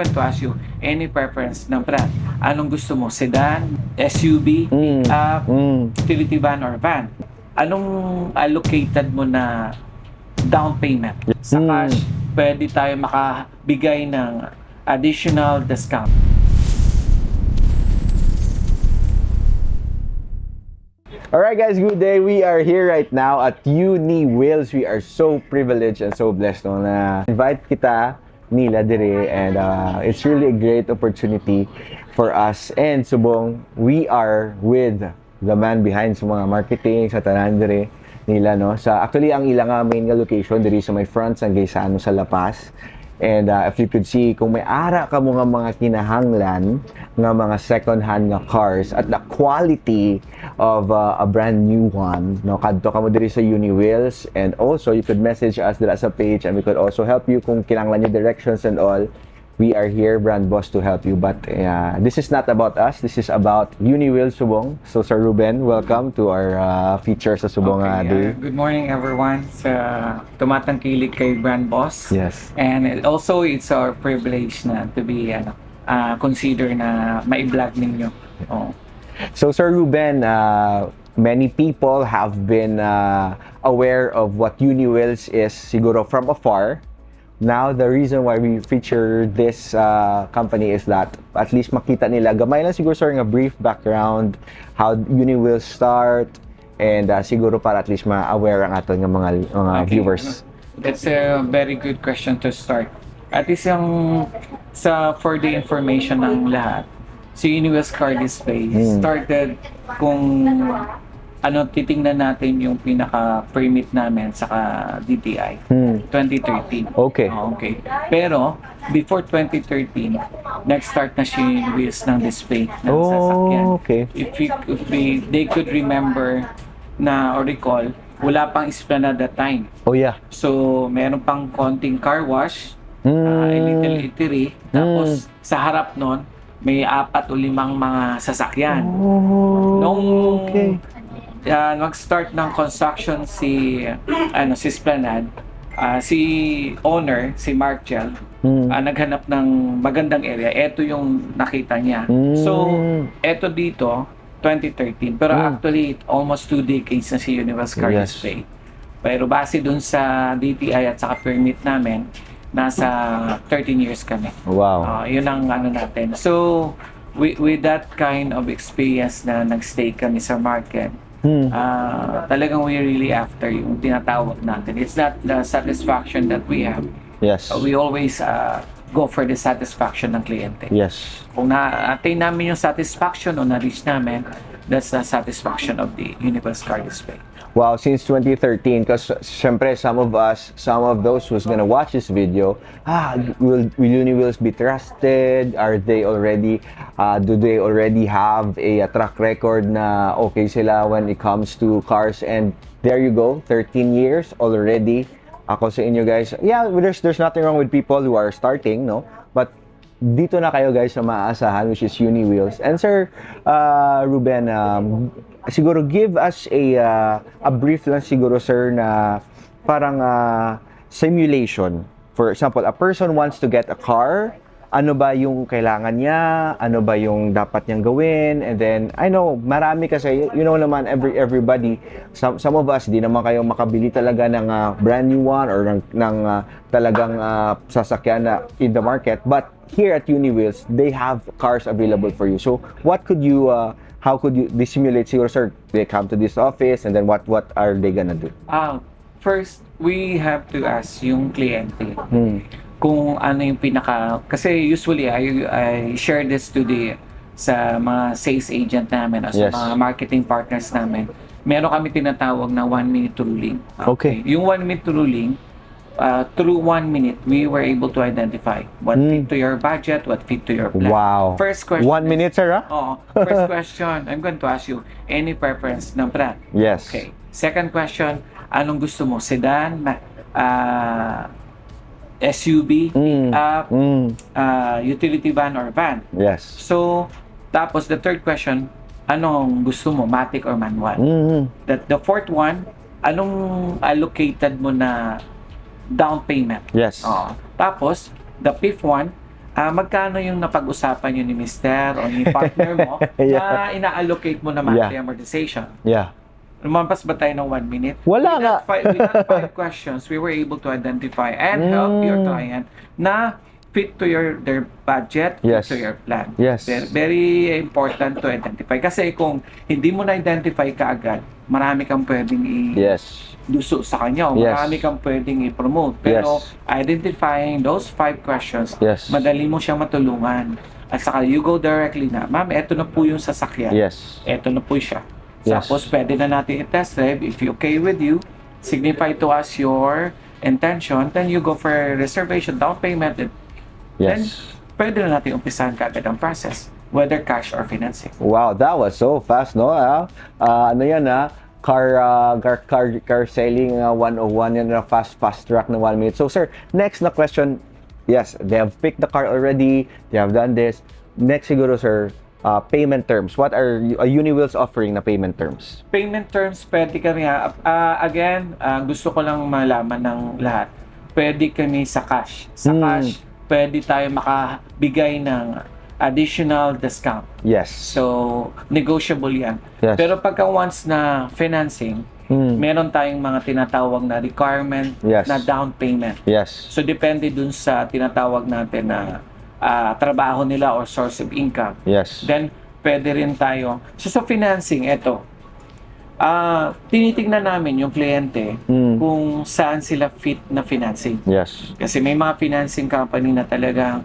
To ask you, any preference ng brand? Anong gusto mo? Sedan, SUV, pickup, utility van, or van? Anong allocated mo na down payment? Sa cash, pwede tayo makabigay ng additional discount. Alright guys, good day. We are here right now at Uni Wheels. We are so privileged and so blessed na invite kita nila dire, and it's really a great opportunity for us. And subong, we are with the man behind sa mga marketing sa tanan dire nila, no? Sa actually ang ilang main nga location diri sa may front sa Gaisano sa La Paz. And if you could see, kung may ara ka mo nga mga kinahanglan nga mga second-hand nga cars at the quality of a brand new one, no, kadto ka mo diri sa Uni Wheels. And also, you could message us dira sa page, and we could also help you kung kinahanglan yung directions and all. We are here, Brand Boss, to help you. But this is not about us. This is about Uni Wheels Subong. So, Sir Ruben, welcome to our feature sa Subong Day. Good morning, everyone. Sa tumatangkilik kay Brand Boss. Yes. And also, it's our privilege na to be consider na mai-vlog ninyo. Oh. So, Sir Ruben, many people have been aware of what Uni Wheels is siguro from afar. Now, the reason why we feature this company is that at least makita nila, gamay lang siguro sir nga brief background, how Uni Wheels start, and siguro para at least ma-aware ang aton nga mga viewers. That's a very good question to start. At least yung for the information ng lahat, si Uni Wheels Car Display started kung titingnan natin yung pinaka-permit namin sa DTI, 2013. Okay. Okay. Pero, before 2013, nag-start na si Wheels ng display ng sasakyan. Okay. If they could remember or recall, wala pang Esplanade that time. Oh, yeah. So, meron pang konting car wash, a little eatery, tapos sa harap nun, may 4 o 5 mga sasakyan. Okay. Nag-start ng construction si Esplanade, si owner, si Mark Gel, naghanap ng magandang area. Ito yung nakita niya. So, ito dito, 2013. Pero actually, almost 2 decades na si Universal Car Display. Pero base dun sa DTI at saka permit namin, nasa 13 years kami. Wow. Yun ang natin. So, with that kind of experience na nag-stay kami sa market, talagang we really after yung tinatawag natin. It's not the satisfaction that we have. Yes. We always go for the satisfaction ng kliyente. Yes. Kung na-attain namin yung satisfaction o na-reach namin, that's the satisfaction of the Universal Car Display. Wow, since 2013, because syempre some of those who's gonna watch this video, will Uni Wheels be trusted? Are they already, do they already have a track record na okay sila when it comes to cars? And there you go, 13 years already. Ako sa inyo guys, yeah, there's nothing wrong with people who are starting, no? But dito na kayo guys na maaasahan, which is Uni Wheels. And Sir Ruben, siguro give us a brief lang siguro sir na parang simulation. For example, a person wants to get a car. Ano ba yung kailangan niya? Ano ba yung dapat niyang gawin? And then, I know, marami kasi, you know naman, everybody, some of us, di naman kayo makabili talaga ng brand new one or ng talagang sasakyan na in the market. But here at Uni Wheels, they have cars available for you. So, what could you, how could you simulate? Siguro, sir, they come to this office and then what are they gonna do? First, we have to ask yung kliyente. Kung ano yung kasi usually I share this sa mga sales agent namin o sa mga marketing partners namin. Meron kami tinatawag na 1-minute ruling. Okay. Yung 1-minute ruling, through 1 minute, we were able to identify what fit to your budget, what fit to your plan. Wow. First question. 1 minute, sir, First question, I'm going to ask you, any preference ng brand? Yes. Okay. Second question, anong gusto mo? Sedan, SUV, pickup, utility van or van? Yes. So, tapos the third question, anong gusto mo? Matic or manual? The fourth one, anong allocated mo na down payment? Yes. Tapos, the fifth one, magkano yung napag-usapan yun ni Mister o ni partner mo na ina-allocate mo na monthly amortization. Yeah. Lumampas ba tayo ng 1 minute? Wala nga. With that 5 questions, we were able to identify and help your client na fit to their budget, Yes. fit to your plan. Yes. Very, very important to identify. Kasi kung hindi mo na-identify kaagad, marami kang pwedeng Yes. duso sa kanya o Yes. marami kang pwedeng i-promote. Pero Yes. identifying those 5 questions, Yes. madali mo siyang matulungan. At saka you go directly na, ma'am, eto na po yung sasakyan. Yes. Eto na po siya. Yes. Tapos pwede na natin i-test drive. If you okay with you, signify to us your intention, then you go for reservation, down payment, and then Yes. pwede na natin umpisahan kaagad ang process, whether cash or financing. Wow, that was so fast, no? Ano yan, car selling 101 yan na fast track na 1 minute. So sir, next na question. Yes, they have picked the car already. They have done this. Next siguro sir, payment terms. What are Uniwheels offering na payment terms? Payment terms, pwede kami, again, gusto ko lang malaman ng lahat. Pwede kami sa cash. Sa cash, pwede tayo makabigay ng additional discount. Yes. So, negotiable yan. Yes. Pero pagka once na financing, meron tayong mga tinatawag na requirement Yes. na down payment. Yes. So, depende dun sa tinatawag natin na trabaho nila or source of income. Yes. Then, pwede rin tayo. So, sa financing, eto, tinitingnan namin yung kliyente kung saan sila fit na financing. Yes. Kasi may mga financing company na talagang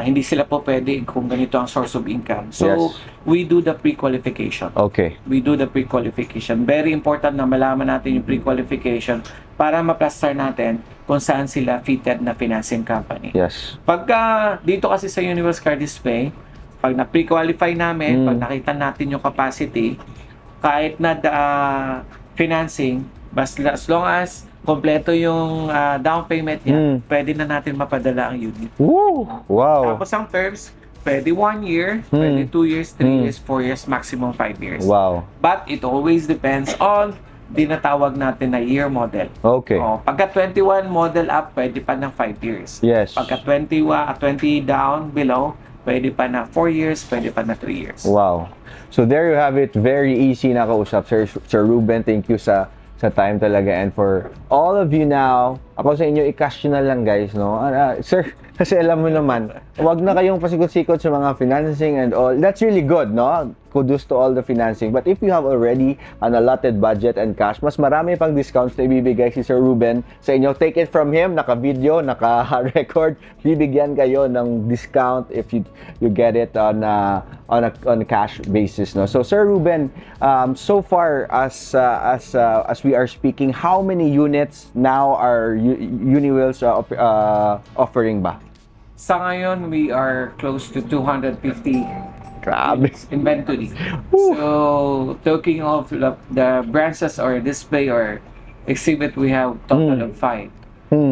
hindi sila po pwede kung ganito ang source of income. So, Yes. we do the pre-qualification. Okay. We do the pre-qualification. Very important na malaman natin yung pre-qualification para ma-plaster natin kung saan sila fitted na financing company. Yes. Pagka dito kasi sa Uniwheels Car Display, pag na-pre-qualify namin, pag nakita natin yung capacity, kahit na financing, as long as kompleto yung down payment niya, pwede na natin mapadala ang unit. Woo! Wow. Tapos ang terms, pwede 1 year, pwede 2 years, 3 years, 4 years, maximum 5 years. Wow. But it always depends on dinatawag natin na year model. Okay. Pagka 21 model up, pwede pa ng 5 years. Yes. Pagka 20 down below, pwede pa na 4 years, pwede pa na 3 years. Wow. So there you have it. Very easy na kausap, Sir Ruben. Thank you sa time talaga. And for all of you now, ako sa inyo, i-cash nyo na lang guys, no? Sir, kasi alam mo naman, wag na kayong pasikot-sikot sa mga financing and all. That's really good, no? Kudos to all the financing. But if you have already an allotted budget and cash, mas marami pang discounts na ibibigay si Sir Ruben sa inyo. Take it from him, naka-video, naka-record. Bibigyan kayo ng discount if you get it on a cash basis, no? So Sir Ruben, so far as we are speaking, how many units now are Uniwheels offering ba? Sa ngayon, we are close to 250 Grabe. inventory. So, talking of the branches or display or exhibit, we have total of 5.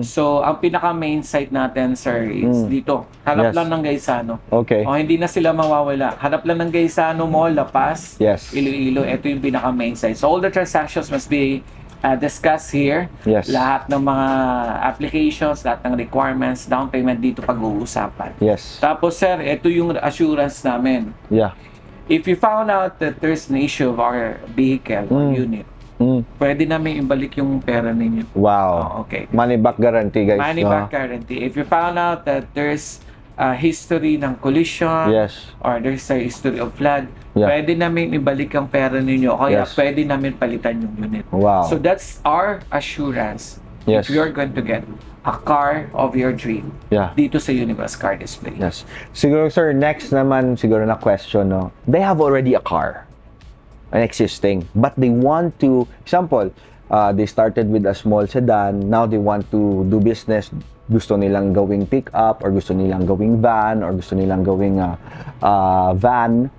So, ang pinaka-main site natin, sir, is dito. Harap Yes. lang ng Gaisano. Okay. Hindi na sila mawawala. Harap lang ng Gaisano Mall, La Paz, Yes. Iloilo. Ito yung pinaka-main site. So, all the transactions must be discussed here. Yes. Lahat ng mga applications, lahat ng requirements, down payment dito pag-uusapan. Yes. Tapos, sir, ito yung assurance namin. Yeah. If you found out that there's an issue of our vehicle or unit, pwede namin ibalik yung pera ninyo. Wow. Okay. Money back guarantee, guys. Money back guarantee. If you found out that there's a history ng collision Yes. or there's a history of flood, Yeah. pwede namin ibalik ang pera ninyo. Kaya Yes. pwede namin palitan yung unit. Wow. So that's our assurance Yes. if you're going to get a car of your dream Yeah. dito sa Uniwheels Car Display. Yes. Siguro, sir, next naman, siguro na question, no? They have already a car, an existing, but they want to, example, they started with a small sedan, now they want to do business, gusto nilang gawing pick-up, or gusto nilang gawing van, or gusto nilang gawing van.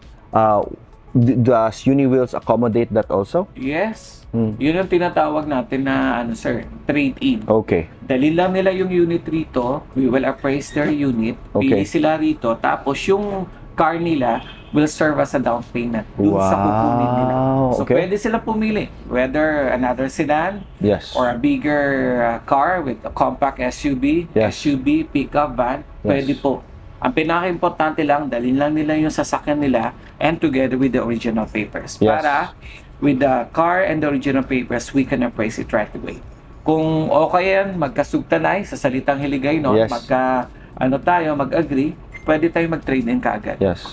Does Uniwheels accommodate that also? Yes. Yun ang tinatawag natin na, sir, trade-in. Okay. Dali lang nila yung unit rito, we will appraise their unit, Okay. pili sila rito, tapos yung car nila will serve as a down payment dun sa kukunin nila. So, okay. pwede sila pumili, whether another sedan Yes. or a bigger car with a compact SUV, Yes. SUV, pickup, van, Yes. pwede po. Ang pinaka-importante lang, dalhin lang nila yung sasakyan nila and together with the original papers. Yes. Para with the car and the original papers, we can appraise it right away. Kung okay yan, magkasugtanay sa salitang Hiligaynon, Yes. mag-agree, pwede tayo mag-trade in kaagad. Yes.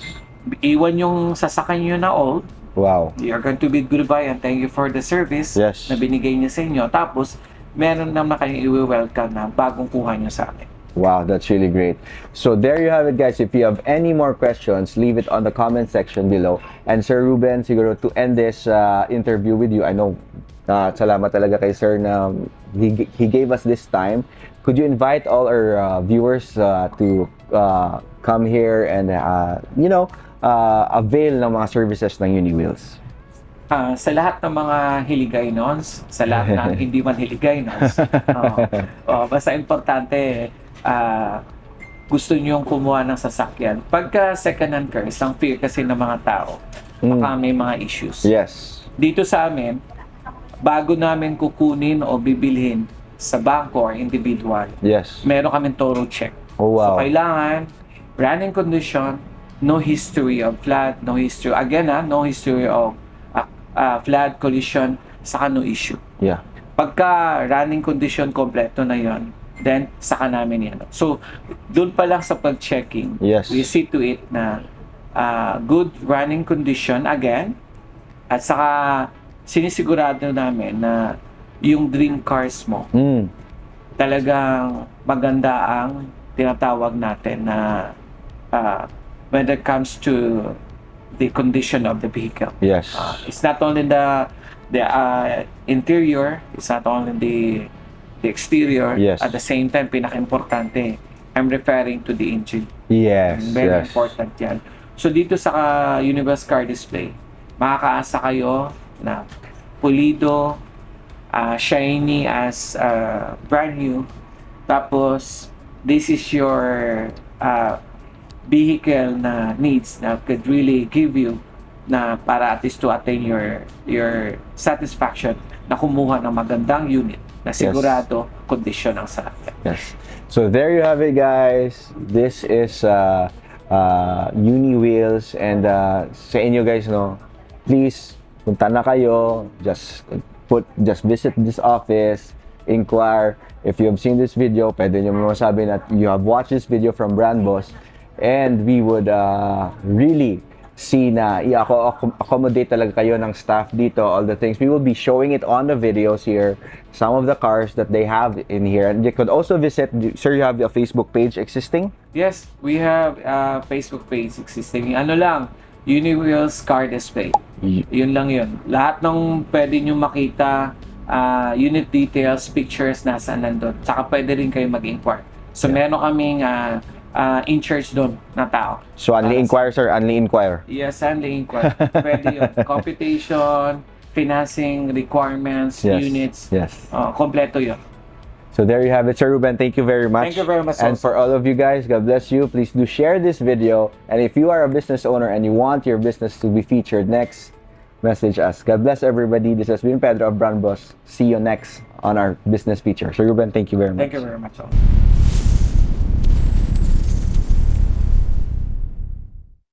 Iwan yung sasakyan nyo na old, Wow. you're going to bid goodbye and thank you for the service Yes. na binigay niya sa inyo. Tapos, meron naman kayong i-welcome na bagong kuha nyo sa akin. Wow, that's really great. So there you have it, guys. If you have any more questions, leave it on the comment section below. And Sir Ruben, siguro to end this interview with you, I know salamat talaga kay Sir na he gave us this time. Could you invite all our viewers to come here and avail ng mga services ng UniWheels? Sa lahat ng mga Hiligaynons, sa lahat ng hindi man Hiligaynons, basta importante, gusto nyong kumuha ng sasakyan. Pagka second-hand cars, ang fear kasi ng mga tao, baka may mga issues. Yes. Dito sa amin, bago namin kukunin o bibilhin sa bangko or individual, Yes. meron kaming thorough check. Oh, wow. So, kailangan, running condition, no history of flood, no history, no history of flood, collision, saka no issue. Yeah. Pagka running condition kompleto na yon, then saka namin yan. So, doon pa lang sa pag-checking, Yes. we see to it na good running condition again, at saka sinisigurado namin na yung dream cars mo, talagang maganda ang tinatawag natin na when it comes to the condition of the vehicle. Yes. It's not only the interior, it's not only the exterior. Yes. At the same time, pinaka-importante, I'm referring to the engine. Yes. Very Yes. important yan. So dito sa Universe Car Display, makakaasa kayo na pulido, shiny as brand new. Tapos, this is your vehicle na needs na could really give you na para at least to attain your satisfaction na kumuha ng magandang unit na sigurado kondisyon ang sasakyan. Yes. So there you have it, guys. This is UniWheels, and sa inyo, guys, no, please punta na kayo, just visit this office, inquire. If you have seen this video, pwede nyo masabi na you have watched this video from Brand Boss, and we would really see na i-accommodate talaga kayo ng staff dito, all the things. We will be showing it on the videos here, some of the cars that they have in here. And you could also visit, sir, you have a Facebook page existing? Yes, we have a Facebook page existing. Ano lang, UniWheels Car Display. Yun lang yun. Lahat ng pwede nyo makita, unit details, pictures, nasaan nandun. Saka pwede rin kayo mag-inquire. So meron kaming in-charge doon na tao. So, only inquire, sir? Only inquire? Yes, only inquire. Pwede yun. Computation, financing, requirements, Yes. units. Yes. Kompleto yun. So there you have it, Sir Ruben. Thank you very much. Thank you very much And also. for all of you guys, God bless you. Please do share this video. And if you are a business owner and you want your business to be featured next, message us. God bless everybody. This has been Pedro of Brand Boss. See you next on our business feature. Sir Ruben, thank you very much. Thank you very much also.